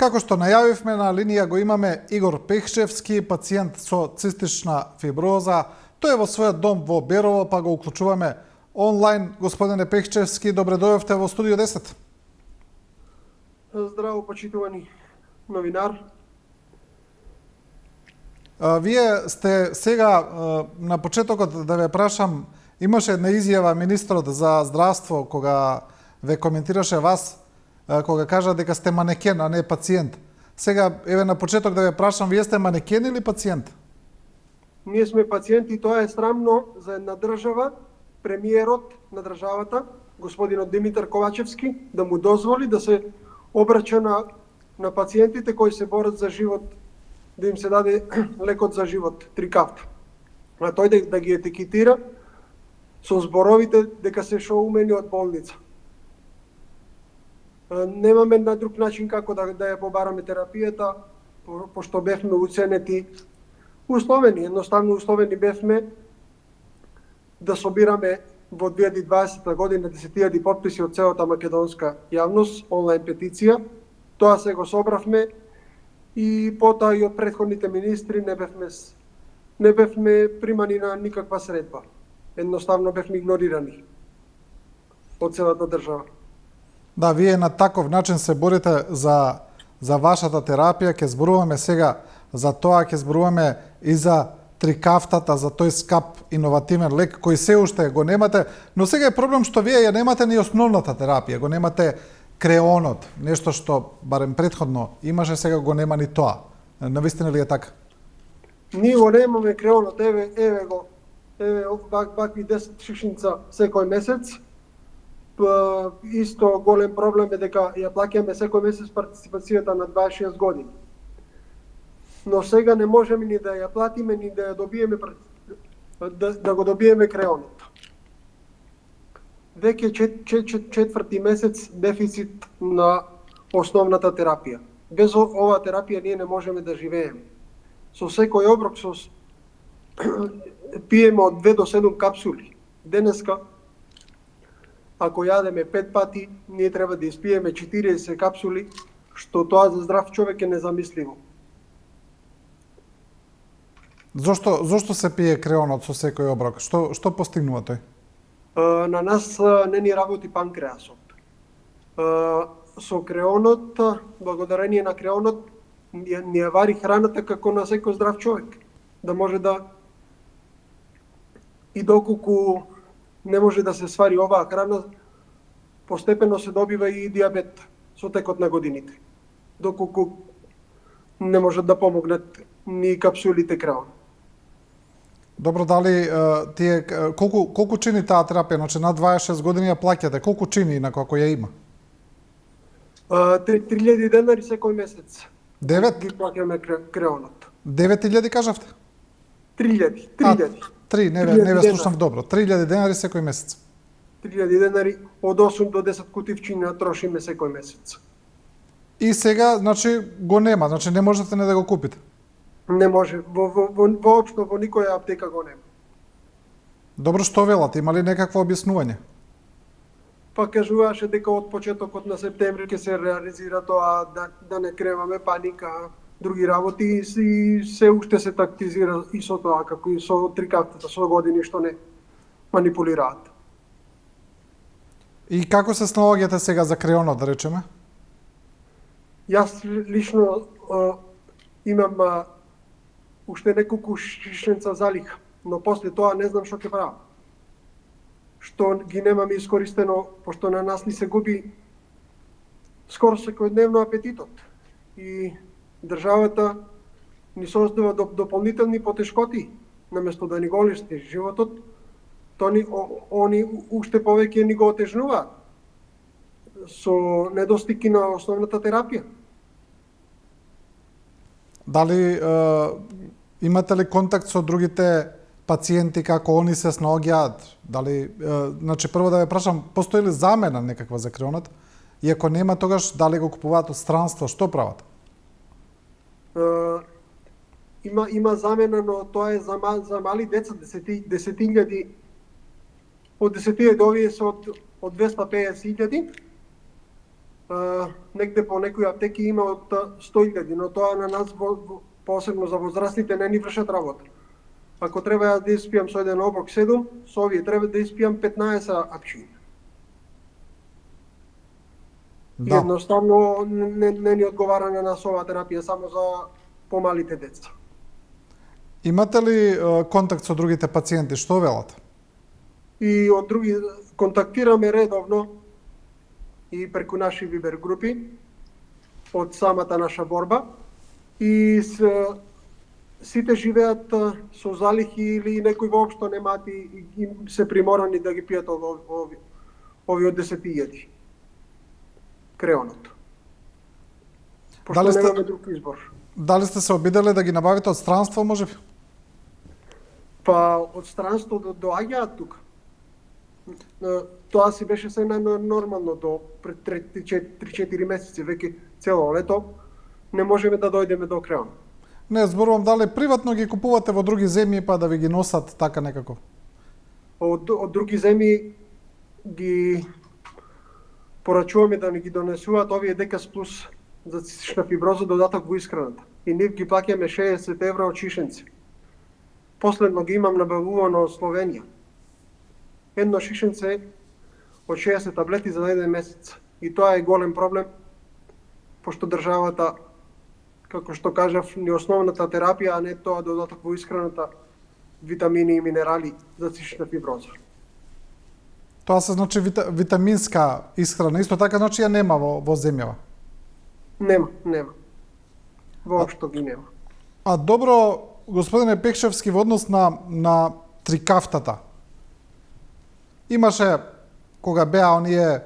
Како што најавивме, на линија го имаме Игор Пехчевски, пациент со цистична фиброза. Тој е во својот дом во Берово, па го уклучуваме онлайн. Господине Пехчевски, добре дојавте во Студио 10. Здраво, почитувани новинар. Вие сте сега, на почетокот да ве прашам, имаше една изјава министрот за здравство кога ве коментираше вас, кога кажа дека сте манекен, а не пациент. Сега, еве на почеток да ве прашам, вие сте манекен или пациент? Ние сме пациенти, тоа е срамно за една држава, премиерот на државата, господинот Димитар Ковачевски, да му дозволи да се обрача на пациентите кои се борат за живот, да им се даде лекот за живот, трикафта. А тој да ги етикетира со зборовите дека се шоумени од болница. Немаме на друг начин како да ја побараме терапијата, пошто бевме уценети, условени, едноставно условени бевме да собираме во 2020 година 10.000 потписи од целата македонска јавност, онлайн петиција. Тоа се го собравме и потоа и од претходните министри не бевме примани на никаква средба. Едноставно бевме игнорирани од целата држава. Да, вие на таков начин се борите за вашата терапија, ќе зборуваме сега за тоа, ќе зборуваме и за трикафтата, за тој скап иновативен лек кој се уште го немате, но сега е проблем што вие ја немате ни основната терапија, го немате креонот, нешто што барем претходно имаше, сега го нема ни тоа. Навистина ли е така? Ние го немаме креонот, еве го, вакви 10 шишница секој месец. Исто голем проблем е дека ја плаќаме секој месец партиципацијата на 26 години. Но сега не можеме ни да ја платиме, ни да ја добиеме да го добиеме креонот. Веќе четврти месец дефицит на основната терапија. Без оваа терапија ние не можеме да живееме. Со секој оброк пиеме од 2 до 7 капсули. Денеска, ако јадеме 5 пати, ние треба да испиеме 40 капсули, што тоа за здрав човек е незамисливо. Зошто се пие креонот со секој оброк? Што постигнува тој? На нас не ни работи панкреасот. Со креонот, благодарение на креонот, ни ја вари храната како на секој здрав човек. Да може да и доколку не може да се свари оваа храна, постепено се добива и диабет со текот на годините. Доколку не можат да помогнат ни капсулите креон. Добро, дали тие колку чини таа терапија? Значи на 26 години ја плаќате. Колку чини на како ја има? 3.000 денари секој месец. 9? Ги плаќаме креонот. 9.000 кажавте? 3.000. 3, не ве слушнав добро. 3.000 денари секој месец. 3.000 денари од 8 до 10 кутивчиња трошиме секој месец. И сега, значи, го нема, значи не можете не да го купите. Не може, воопшто во никоја аптека го нема. Добро, што велат? Има ли некакво објаснување? Па кажуваше дека од почетокот на септември ќе се реализира тоа, да не креваме паника, други работи и се уште се тактизира и со тоа, како и со трикафтата, со години што не манипулираат. И како се снаоѓате сега за креонот, да речеме? Јас лично имам уште неколку шишница залиха, но после тоа не знам што ќе правам. Што ги немаме искористено, пошто на нас ни се губи скоро секојдневно апетитот. И државата ни создава дополнителни потешкоти, наместо да ни го олесни животот, они уште повеќе ни го отежнуваат со недостиг на основната терапија. Дали имате ли контакт со другите пациенти, како они се снаоѓаат? Дали, значи прво да ве прашам, постои ли замена некаква за креонот? И ако нема, тогаш дали го купуваат од странство, што прават? Има замена, но тоа е за мали деца, 10.000. Од 10.000 овие се од 250.000. негде по некои аптеки има од 100.000, но тоа на нас посебно за возрастните не ни вршат работа. Ако треба ја да испијам со еден оброк 7, со овие треба да испијам 15 апчини. Да. Едноставно не ни одговара на нас оваа терапија само за помалите деца. Имате ли контакт со другите пациенти? Што велат? И од други контактираме редовно и преку наши вибер групи од самата наша борба и сите живеат со залихи или некои воопшто немаат и се приморани да ги пијат ови од 10.000 креонот. Пошто немаме друг избор. Дали сте се обиделе да ги набавите од странство, можеби? Па од странство доаѓаат тука. Тоа си беше се нормално до пред 3-4 месеци, веќе цело лето не можеме да дојдеме до Креон. Не, зборувам дали приватно ги купувате во други земји па да ви ги носат така некако. Од други земји ги порачуваме да ни ги донесуваат овие Декас Плюс за цистична фиброза додаток во исхраната. И нив ги плаќаме 60 евра од шишенци. Последно ги имам набавувано од Словенија. Едно шишенце од 60 таблети за еден месец. И тоа е голем проблем, пошто државата, како што кажав, ни основната терапија, а не тоа додаток во исхраната, витамини и минерали за цистична фиброза. Тоа се значи витаминска исхрана. Исто така значи ја нема во земјава. Нема. Воопшто ги нема. А добро, господине Пекшевски, во однос на трикафтата. Имаше кога беа оние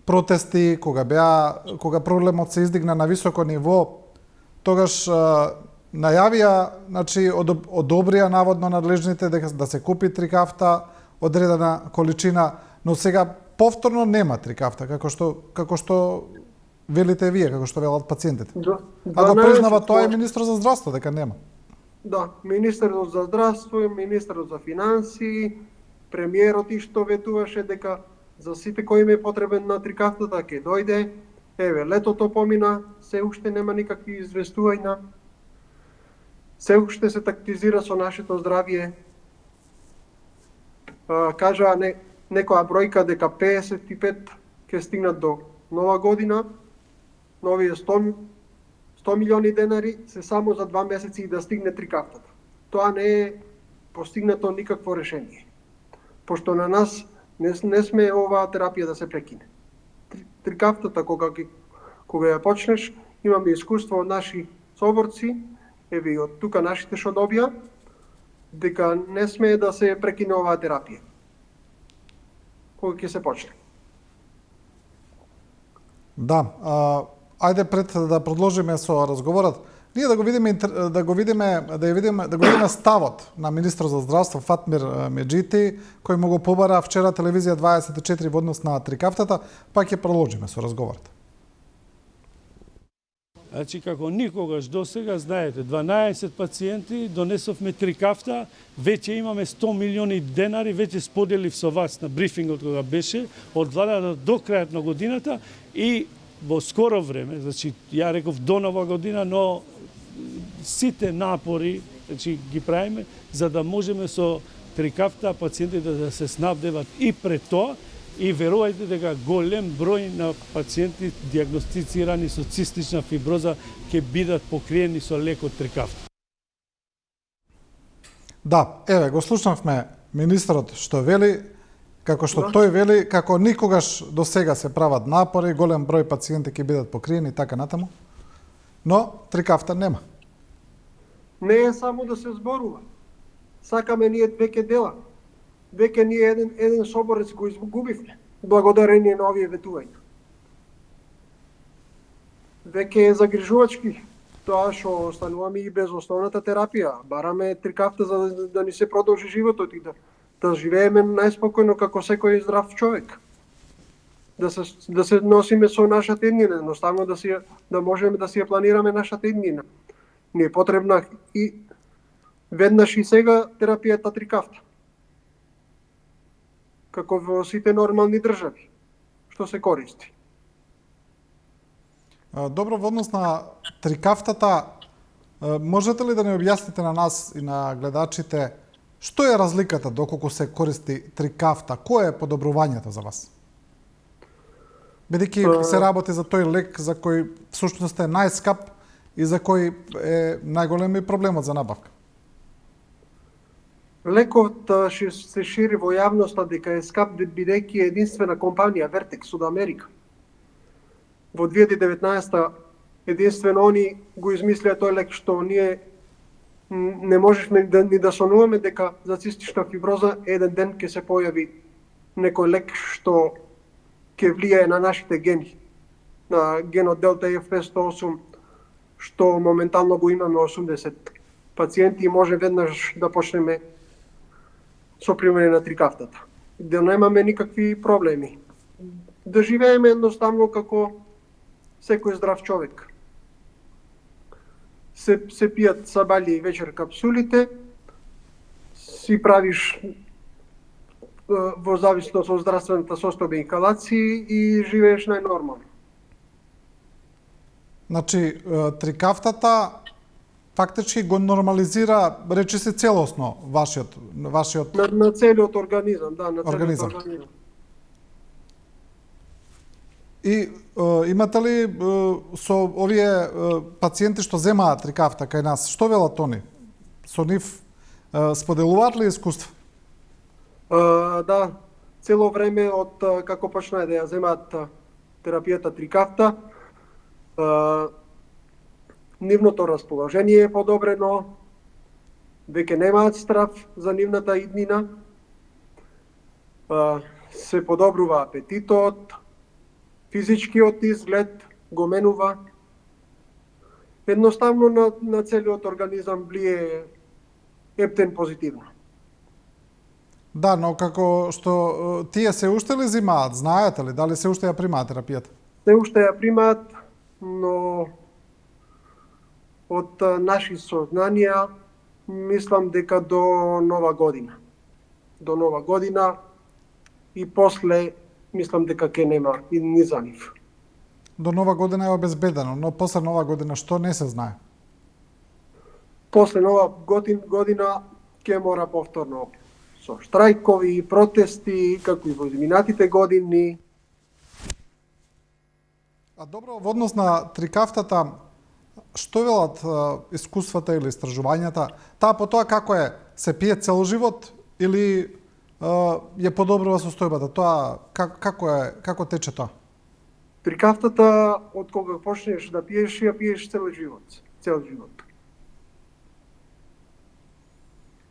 протести, кога проблемот се издигна на високо ниво, тогаш најавија, значи одобрија наводно надлежните да се купи трикафта одредена количина, но сега повторно нема трикафта, како што велите вие, како што велат пациентите. А го признава тоа и министрот за здравство дека нема. Да, министерот за здравство, министерот за финансии, премиерот што ветуваше дека за сите кои им е потребен на трикафтата ќе дојде. Еве, летото помина, се уште нема никакви известувања. Се уште се тактизира со нашето здравје. Кажа некоја бројка дека 55 ќе стигнат до нова година, новие 100 милиони денари се само за 2 месеци и да стигне трикафтата. Тоа не е постигнато никакво решение. Пошто на нас не сме оваа терапија да се прекине. Трикафтата кога ја почнеш, имаме искуство од наши соборци, еве и од тука нашите што добија, дека не сме да се прекине оваа терапија. Кога ќе се почне. Да, ајде пред да продолжиме со разговорот, ние да го видиме ставот на министрот за здравство Фатмир Меджити, кој му го побара вчера телевизија 24 во однос на трикафтата, па ќе продолжиме со разговорот. Значи, како никогаш досега, знаете, 12 пациенти, донесовме трикафта, веќе имаме 100 милиони денари, веќе споделив со вас на брифингот кога беше, од владата до крајот на годината и во скоро време, значи, ја реков до нова година, но сите напори, значи, ги правиме, за да можеме со трикафта пациентите да се снабдеват и пред тоа, и верувајте дека голем број на пациенти диагностицирани со цистична фиброза ќе бидат покриени со лекот трикафта. Да, еве, го слушнавме министрот што вели, како што тој вели, како никогаш до сега се прават напори, голем број пациенти ќе бидат покриени, така натаму, но трикафта нема. Не е само да се зборува. Сакаме ние веќе дела. Веќе ние еден соборец го изгубивме, благодарение на овие ветувања. Веќе е загрижувачки тоа што остануваме и без основната терапија. Бараме трикафта за да ни се продолжи животот и да живееме најспокојно како секој здрав човек. Да се носиме со нашата иднина, едноставно да можеме да си ја планираме нашата иднина. Ни е потребна и веднаш и сега терапијата трикафта. Како во сите нормални држави, што се користи. Добро, во однос на трикафтата, можете ли да не објасните на нас и на гледачите што е разликата доколку се користи трикафта? Кое е подобрувањето за вас? Бидејќи се работи за тој лек за кој всушност е најскап и за кој е најголеми проблемот за набавка. Лекот се шири во јавноста дека е скап бидејќи е единствена компанија Vertex од Америка. Во 2019 единствено они го измислија тој лек што ние не можешме ни да сонуваме дека за цистична фиброза еден ден ќе се појави некој лек што ќе влијае на нашите гени, на генот Делта F508, што моментално го имаме 80 пациенти и може веднаш да почнеме со примање на трикафтата. Да немаме никакви проблеми. Да живееме едноставно како секој здрав човек. Се пијат сабаље и вечер капсулите, си правиш во зависност од здравствената состојба инхалации и живееш најнормално. Значи, трикафтата фактички го нормализира, речи се целосно, вашиот... На целиот организам, да, на целиот Организам. организам. И имате ли со овие пациенти што земаат трикафта кај нас, што велат они? Со нив споделуваат ли искуство? Да, цело време од како почнаа да ја земаат терапијата трикафта, нивното расположение е подобрено, веќе немаат страв за нивната иднина, се подобрува апетитот, физичкиот изглед го менува. Едноставно на целиот организам влие ептен позитивно. Да, но како што тие се уште ли зимаат, знаете ли, дали се уште ја примаат терапијата? Се уште ја примаат, но од наши сознанија мислам дека до нова година. До нова година и после мислам дека ќе нема и ни за нив. До нова година е обезбедено, но после нова година што не се знае? После нова година ќе мора повторно со штрајкови, протести, како и во изминатите години. А добро, во однос на трикафтата, што велат искуствата или истражувањата? Таа по тоа како е? Се пие цел живот или ја подобрува состојбата? Тоа како тече тоа? Трикафтата од кога почнеш да пиеш, ја пиеш цел живот. Цел живот.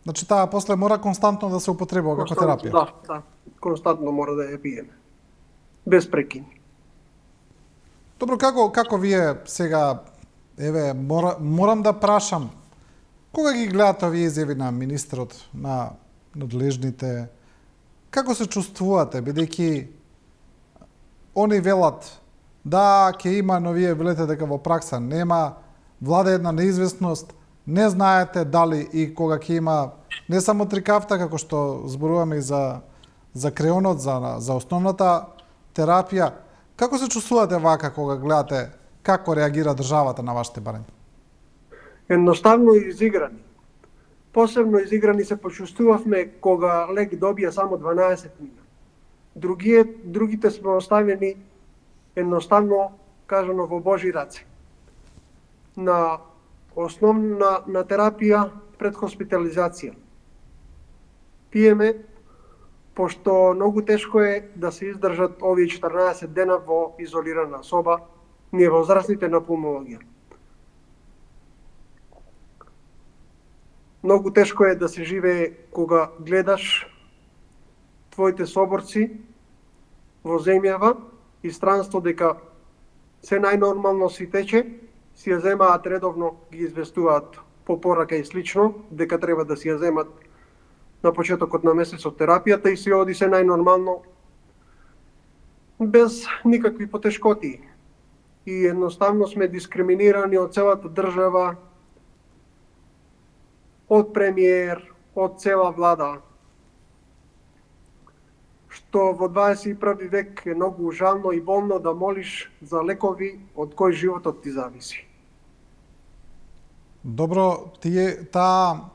Значи таа после мора константно да се употребува како терапија? Да, константно мора да ја пиеме. Без прекини. Добро, како вие сега, еве, морам да прашам, кога ги гледате овие изјави на министерот, на надлежните, како се чувствувате, бидејќи они велат да ќе има, но вие велете дека во пракса нема, влада една неизвестност, не знаете дали и кога ќе има не само трикафта, како што зборуваме и за креонот, за основната терапија. Како се чувствувате вака кога гледате како реагира државата на вашите барања? Едноставно изиграни. Посебно изиграни се почувствувавме кога лек добија само 12 мина. Другите сме оставени едноставно кажано во Божи раце. На основна терапија пред хоспитализација. Пиеме, пошто многу тешко е да се издржат овие 14 дена во изолирана соба, невозрастните на пулмологија. Многу тешко е да се живее кога гледаш твоите соборци во земјава и странство дека се најнормално си тече, си ја земаат редовно, ги известуваат по порака и слично, дека треба да си ја земат на почетокот на месецот терапијата и си оди се најнормално, без никакви потешкоти. И едноставно сме дискриминирани од целата држава, од премиер, од цела влада. што во 21 век е многу жално и болно да молиш за лекови од кои животот ти зависи. Добро, таа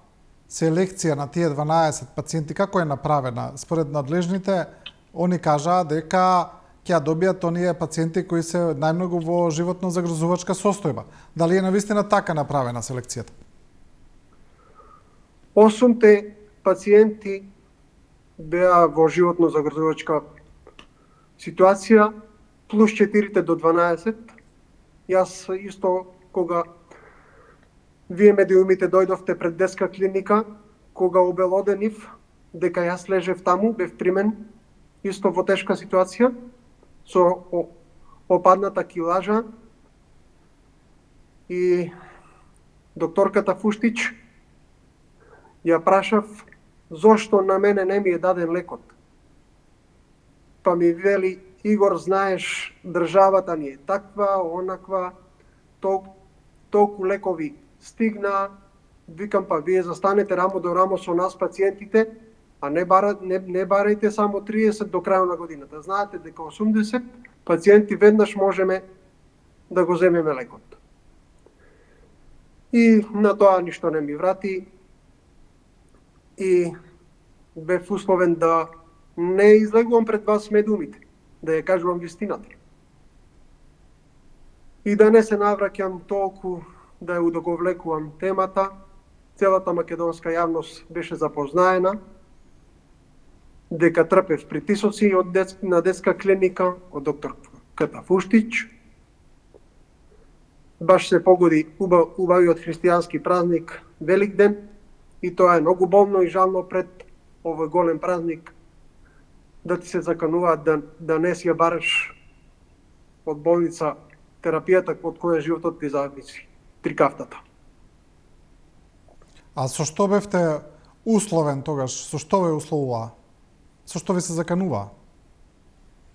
селекција на тие 12 пациенти како е направена? Според надлежните, они кажаа дека ќе ја добијат оние пациенти кои се најмногу во животно загрозувачка состојба. Дали е навистина така направена селекцијата? 8 пациенти беа во животно загрозувачка ситуација, плюс 4 до 12. Јас исто кога вие медиумите дојдовте пред детска клиника, кога обелоденив дека јас лежев таму, бев примен исто во тешка ситуација, со опадната килажа, и докторката Фуштич ја прашав зошто на мене не ми е даден лекот. Па ми вели: Игор, знаеш, државата ни е таква, онаква, толку лекови стигна. Викам, па вие застанете рамо до рамо со нас пациентите, а не барајте само 30 до крајот на годината. Знаете дека 80 пациенти веднаш можеме да го земеме лекот. И на тоа ништо не ми врати и бев условен да не излегувам пред вас медиумите, да ја кажувам вистината. И да не се навраќам толку да ја удоговлекувам темата. Целата македонска јавност беше запознаена дека трпев притисоци на детска клиника од докторката Фуштич. Баш се погоди убавиот христијански празник Великден и тоа е многу болно и жално пред овој голем празник да ти се закануваат да не си ја бараш од болница терапијата од која животот ти зависи, трикафтата. А со што бевте условен тогаш? Со што ве условува? Со што ви се заканува?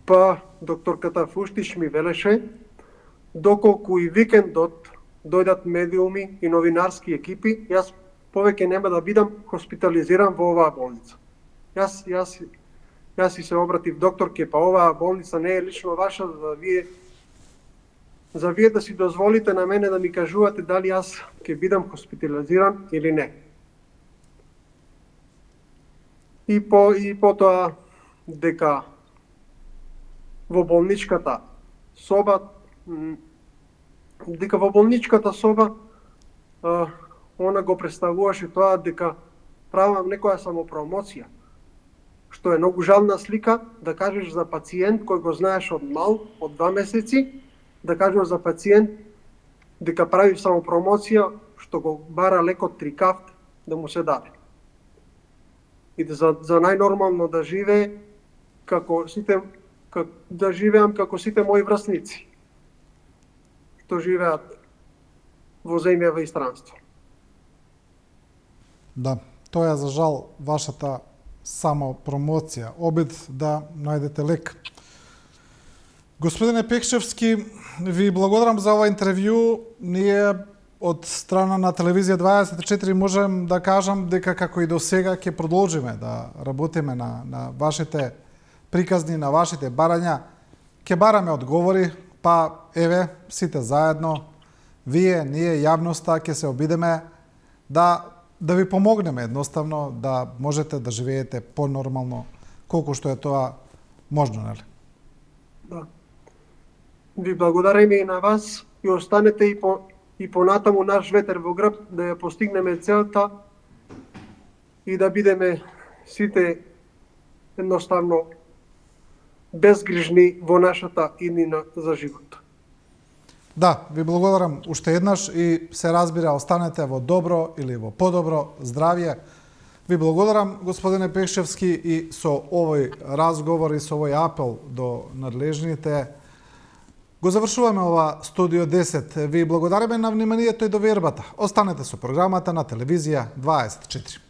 Па, докторката Фуштиш ми велеше, доколку и викендот дојдат медиуми и новинарски екипи, јас повеќе нема да бидам хоспитализиран во оваа болница. Јас и се обратив докторке, па оваа болница не е лично ваша, за вие да си дозволите на мене да ми кажувате дали јас ќе бидам хоспитализиран или не. И потоа дека во болничката соба она го представуваше тоа дека правам некоја самопромоција, што е многу жална слика да кажеш за пациент кој го знаеш од мал, од 2 месеци, да кажеш за пациент дека прави самопромоција што го бара лекот трикафт да му се даде. И за најнормално да живее да живеам како сите мои врсници што живеат во земја и странство. Да, тоа е за жал вашата самопромоција, обид да најдете лек. Господине Пекшевски, ви благодарам за ова интервју. Ние од страна на телевизија 24 можем да кажам дека како и до сега ќе продолжиме да работиме на вашите приказни, на вашите барања. Ќе бараме одговори, па еве сите заедно, вие, ние, јавноста, ќе се обидеме да ви помогнеме едноставно да можете да живеете понормално колку што е тоа можно, нели? Да. Ви благодарам и на вас и останете и понатаму наш ветер во грб да ја постигнеме целта и да бидеме сите едноставно безгрижни во нашата иднина за живот. Да, ви благодарам уште еднаш и се разбира останете во добро или во подобро здравје. Ви благодарам, господине Пекшевски, и со овој разговор и со овој апел до надлежните го завршуваме ова Студио 10. Ви благодариме на вниманието и довербата. Останете со програмата на телевизија 24.